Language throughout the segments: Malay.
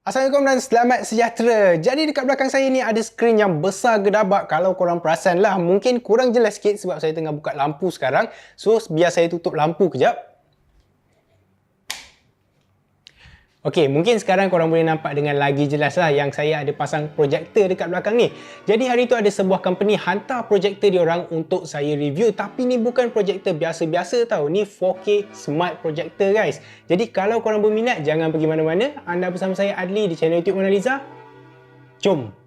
Assalamualaikum dan selamat sejahtera. Jadi dekat belakang saya ni ada skrin yang besar gedabak. Kalau korang perasan lah, mungkin kurang jelas sikit sebab saya tengah buka lampu sekarang. So biar saya tutup lampu kejap. Okey, mungkin sekarang korang boleh nampak dengan lagi jelas lah yang saya ada pasang projektor dekat belakang ni. Jadi hari tu ada sebuah company hantar projektor diorang untuk saya review. Tapi ni bukan projektor biasa-biasa tau. Ni 4K Smart Projector guys. Jadi kalau korang berminat, jangan pergi mana-mana. Anda bersama saya Adli di channel YouTube Mona Lisa. Jom!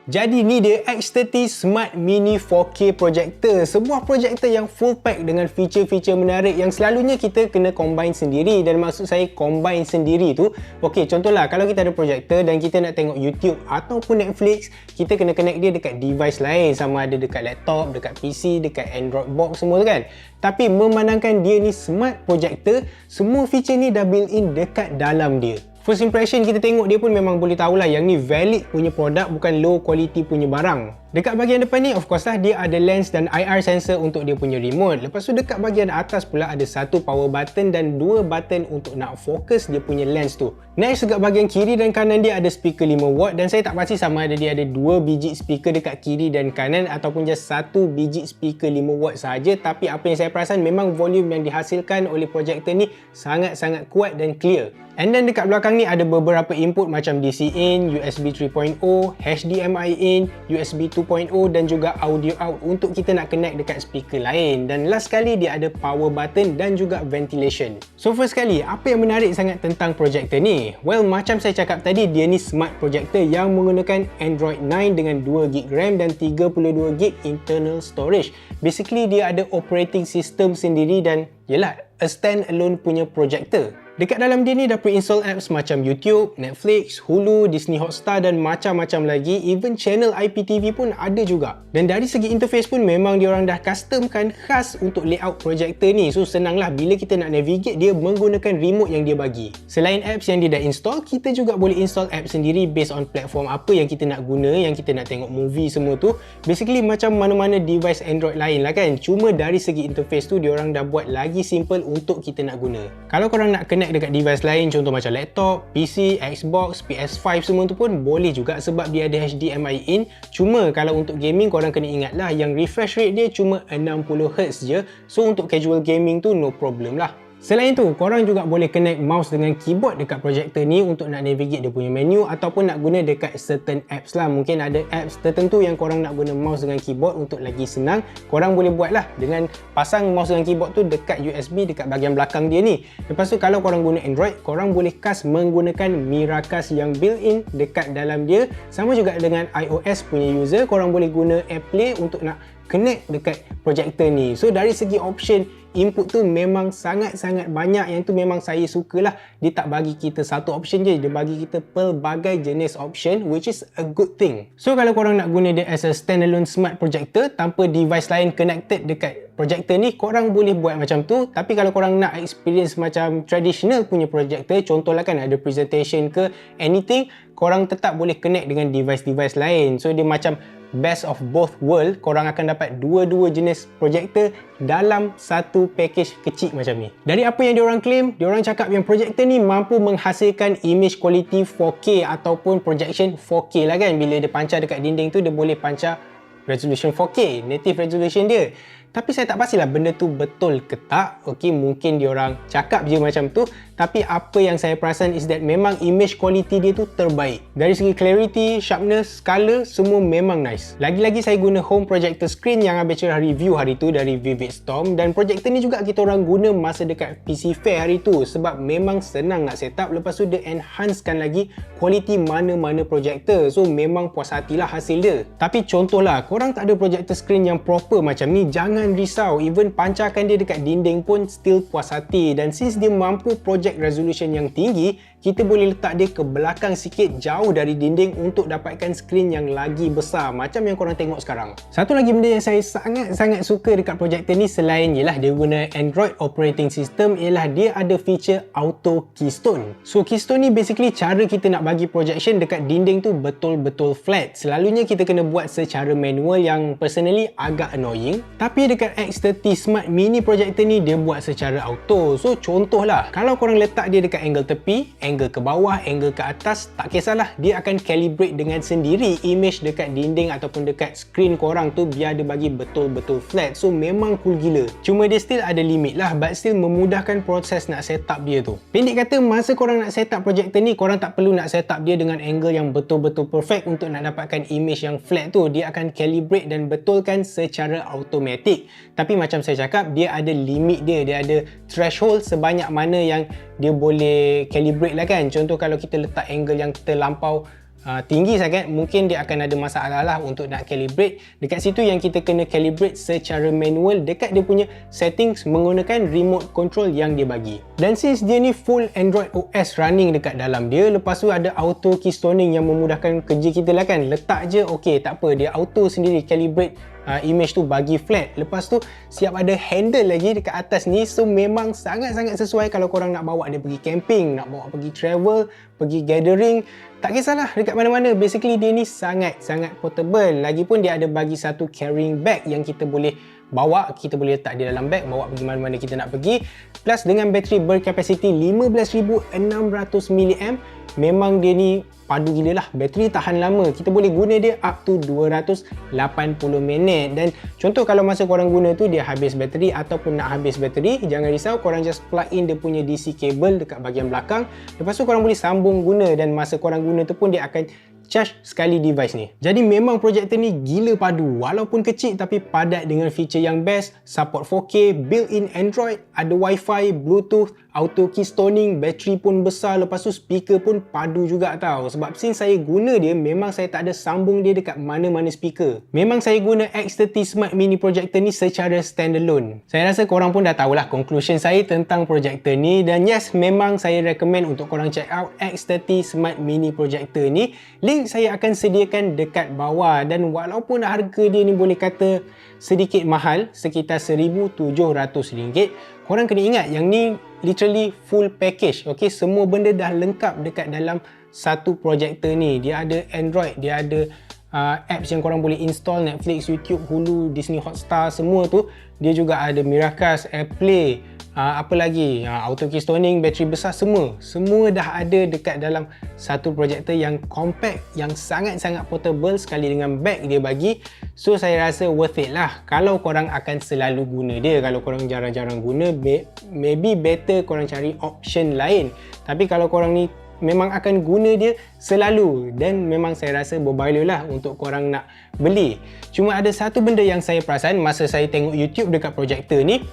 Jadi ni dia X30 Smart Mini 4K Projector. Sebuah projektor yang full pack dengan feature-feature menarik yang selalunya kita kena combine sendiri. Dan maksud saya combine sendiri tu, okey, contohlah kalau kita ada projektor dan kita nak tengok YouTube ataupun Netflix, kita kena connect dia dekat device lain, sama ada dekat laptop, dekat PC, dekat Android box semua tu kan. Tapi memandangkan dia ni smart projector, semua feature ni dah built in dekat dalam dia. First impression kita tengok dia pun memang boleh tahulah yang ni valid punya produk, bukan low quality punya barang. Dekat bahagian depan ni of course lah dia ada lens dan IR sensor untuk dia punya remote. Lepas tu dekat bahagian atas pula ada satu power button dan dua button untuk nak fokus dia punya lens tu. Next dekat bahagian kiri dan kanan dia ada speaker 5W dan saya tak pasti sama ada dia ada 2 biji speaker dekat kiri dan kanan ataupun just 1 biji speaker 5W sahaja. Tapi apa yang saya perasan memang volume yang dihasilkan oleh projektor ni sangat-sangat kuat dan clear. And then dekat belakang ni ada beberapa input macam DC in, USB 3.0, HDMI in, USB 2.0 dan juga audio out untuk kita nak connect dekat speaker lain. Dan last sekali dia ada power button dan juga ventilation. So first sekali, apa yang menarik sangat tentang projektor ni? Well, macam saya cakap tadi, dia ni smart projector yang menggunakan Android 9 dengan 2GB RAM dan 32GB internal storage. Basically dia ada operating system sendiri dan yelah, a stand-alone punya projector. Dekat dalam dia ni dah pre-install apps macam YouTube, Netflix, Hulu, Disney Hotstar dan macam-macam lagi. Even channel IPTV pun ada juga. Dan dari segi interface pun memang diorang dah customkan khas untuk layout projektor ni. So senanglah bila kita nak navigate dia menggunakan remote yang dia bagi. Selain apps yang dia dah install, kita juga boleh install apps sendiri based on platform apa yang kita nak guna, yang kita nak tengok movie semua tu. Basically macam mana-mana device Android lain lah kan. Cuma dari segi interface tu diorang dah buat lagi simple untuk kita nak guna. Kalau korang nak connect dekat device lain contoh macam laptop, PC, Xbox, PS5 semua tu pun boleh juga sebab dia ada HDMI in. Cuma kalau untuk gaming korang kena ingat lah yang refresh rate dia cuma 60Hz je. So untuk casual gaming tu no problem lah. Selain tu, korang juga boleh connect mouse dengan keyboard dekat projektor ni untuk nak navigate dia punya menu ataupun nak guna dekat certain apps lah. Mungkin ada apps tertentu yang korang nak guna mouse dengan keyboard untuk lagi senang. Korang boleh buat lah dengan pasang mouse dengan keyboard tu dekat USB dekat bahagian belakang dia ni. Lepas tu kalau korang guna Android, korang boleh cast menggunakan Miracast yang built-in dekat dalam dia. Sama juga dengan iOS punya user, korang boleh guna AirPlay untuk nak connect dekat projektor ni. So dari segi option input tu memang sangat-sangat banyak, yang tu memang saya sukalah. Dia tak bagi kita satu option je, dia bagi kita pelbagai jenis option, which is a good thing. So kalau korang nak guna dia as a standalone smart projector tanpa device lain connected dekat projector ni, korang boleh buat macam tu. Tapi kalau korang nak experience macam traditional punya projector, contohlah kan ada presentation ke anything, korang tetap boleh connect dengan device-device lain. So dia macam best of both world, korang akan dapat dua-dua jenis projektor dalam satu package kecil macam ni. Dari apa yang diorang claim, diorang cakap yang projektor ni mampu menghasilkan image quality 4K ataupun projection 4K lah kan. Bila dia pancar dekat dinding tu, dia boleh pancar resolution 4K, native resolution dia. Tapi saya tak pastilah benda tu betul ke tak. Okey, mungkin diorang cakap je macam tu. Tapi apa yang saya perasan is that memang image quality dia tu terbaik. Dari segi clarity, sharpness, color, semua memang nice. Lagi-lagi saya guna home projector screen yang Abang Cerah review hari tu dari Vivid Storm. Dan projector ni juga kita orang guna masa dekat PC Fair hari tu. Sebab memang senang nak set up. Lepas tu dia enhancekan lagi quality mana-mana projector. So memang puas hatilah hasil dia. Tapi contohlah, korang tak ada projector screen yang proper macam ni, jangan jangan risau, even pancarkan dia dekat dinding pun still puas hati. Dan since dia mampu project resolution yang tinggi, kita boleh letak dia ke belakang sikit jauh dari dinding untuk dapatkan skrin yang lagi besar macam yang korang tengok sekarang. Satu lagi benda yang saya sangat suka dekat projector ni selain ialah dia guna Android operating system ialah dia ada feature auto keystone. So keystone ni basically cara kita nak bagi projection dekat dinding tu betul-betul flat. Selalunya kita kena buat secara manual yang personally agak annoying. Tapi dekat X30 Smart Mini projector ni dia buat secara auto. So contohlah, kalau korang letak dia dekat angle tepi, angle ke bawah, angle ke atas, tak kisahlah, dia akan calibrate dengan sendiri image dekat dinding ataupun dekat screen korang tu biar dia bagi betul-betul flat. So memang cool gila. Cuma dia still ada limit lah, but still memudahkan proses nak set up dia tu. Pendek kata, masa korang nak set up projector ni, korang tak perlu nak set up dia dengan angle yang betul-betul perfect untuk nak dapatkan image yang flat tu. Dia akan calibrate dan betulkan secara automatik. Tapi macam saya cakap, dia ada limit dia ada threshold sebanyak mana yang dia boleh calibrate lah kan. Contoh kalau kita letak angle yang terlampau tinggi sangat, mungkin dia akan ada masalah lah untuk nak calibrate. Dekat situ yang kita kena calibrate secara manual dekat dia punya settings menggunakan remote control yang dia bagi. Dan since dia ni full Android OS running dekat dalam dia, lepas tu ada auto keystoning yang memudahkan kerja kita lah kan. Letak je, ok tak apa, dia auto sendiri calibrate image tu bagi flat. Lepas tu siap ada handle lagi dekat atas ni. So memang sangat-sangat sesuai kalau korang nak bawa dia pergi camping, nak bawa pergi travel, pergi gathering, tak kisahlah dekat mana-mana. Basically dia ni sangat-sangat portable. Lagipun dia ada bagi satu carrying bag yang kita boleh bawa, kita boleh letak dia dalam bag, bawa pergi mana-mana kita nak pergi. Plus dengan bateri berkapasiti 15,600 mAh, memang dia ni padu gila lah. Bateri tahan lama, kita boleh guna dia up to 280 minit. Dan contoh kalau masa korang guna tu dia habis bateri ataupun nak habis bateri, jangan risau, korang just plug in dia punya DC cable dekat bahagian belakang. Lepas tu korang boleh sambung guna dan masa korang guna tu pun dia akan charge sekali device ni. Jadi memang projector ni gila padu, walaupun kecil tapi padat dengan feature yang best. Support 4K, built-in Android, ada Wi-Fi, Bluetooth, auto keystoning, bateri pun besar, lepas tu speaker pun padu juga tau. Sebab since saya guna dia, memang saya tak ada sambung dia dekat mana-mana speaker. Memang saya guna X30 Smart Mini projector ni secara standalone. Saya rasa korang pun dah tahulah conclusion saya tentang projector ni. Dan yes, memang saya recommend untuk korang check out X30 Smart Mini projector ni. Link saya akan sediakan dekat bawah. Dan walaupun harga dia ni boleh kata sedikit mahal, sekitar RM1,700, korang kena ingat yang ni literally full package. Okay, semua benda dah lengkap dekat dalam satu projector ni. Dia ada Android, dia ada apps yang korang boleh install, Netflix, YouTube, Hulu, Disney Hotstar, semua tu. Dia juga ada Miracast, AirPlay, apa lagi, auto keystoning, bateri besar, semua dah ada dekat dalam satu projector yang compact, yang sangat-sangat portable, sekali dengan bag dia bagi. So saya rasa worth it lah kalau korang akan selalu guna dia. Kalau korang jarang-jarang guna, maybe better korang cari option lain. Tapi kalau korang ni memang akan guna dia selalu, dan memang saya rasa berbaloi lah untuk korang nak beli. Cuma ada satu benda yang saya perasan masa saya tengok YouTube dekat projector ni,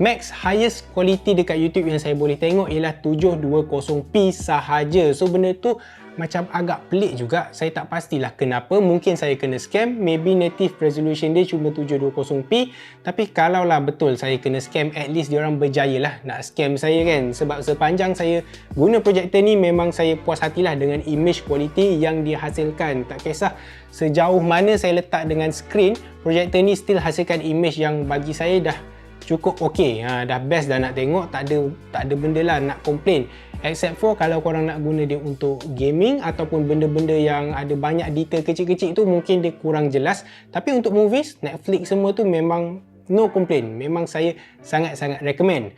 max highest quality dekat YouTube yang saya boleh tengok ialah 720p sahaja. So benda tu macam agak pelik juga. Saya tak pastilah kenapa. Mungkin saya kena scam, maybe native resolution dia cuma 720p. Tapi kalaulah betul saya kena scam, at least diorang berjaya lah nak scam saya kan. Sebab sepanjang saya guna projector ni, memang saya puas hatilah dengan image quality yang dihasilkan. Tak kisah sejauh mana saya letak dengan screen, projector ni still hasilkan image yang bagi saya dah cukup okey. Dah best dah nak tengok, tak ada benda lah nak komplain. Except for kalau korang nak guna dia untuk gaming ataupun benda-benda yang ada banyak detail kecil-kecil tu, mungkin dia kurang jelas. Tapi untuk movies, Netflix semua tu memang no complain. Memang saya sangat-sangat recommend.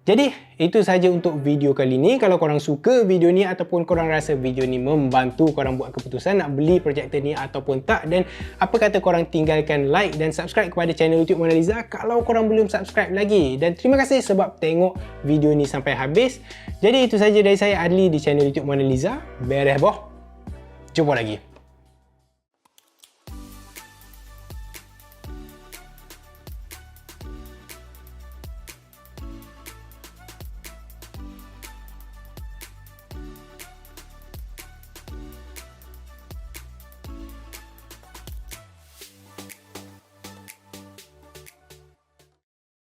Jadi itu saja untuk video kali ni. Kalau korang suka video ni ataupun korang rasa video ni membantu korang buat keputusan nak beli projector ni ataupun tak, dan apa kata korang tinggalkan like dan subscribe kepada channel YouTube Mona Lisa kalau korang belum subscribe lagi. Dan terima kasih sebab tengok video ni sampai habis. Jadi itu saja dari saya, Adli, di channel YouTube Mona Lisa. Beres boh. Jumpa lagi.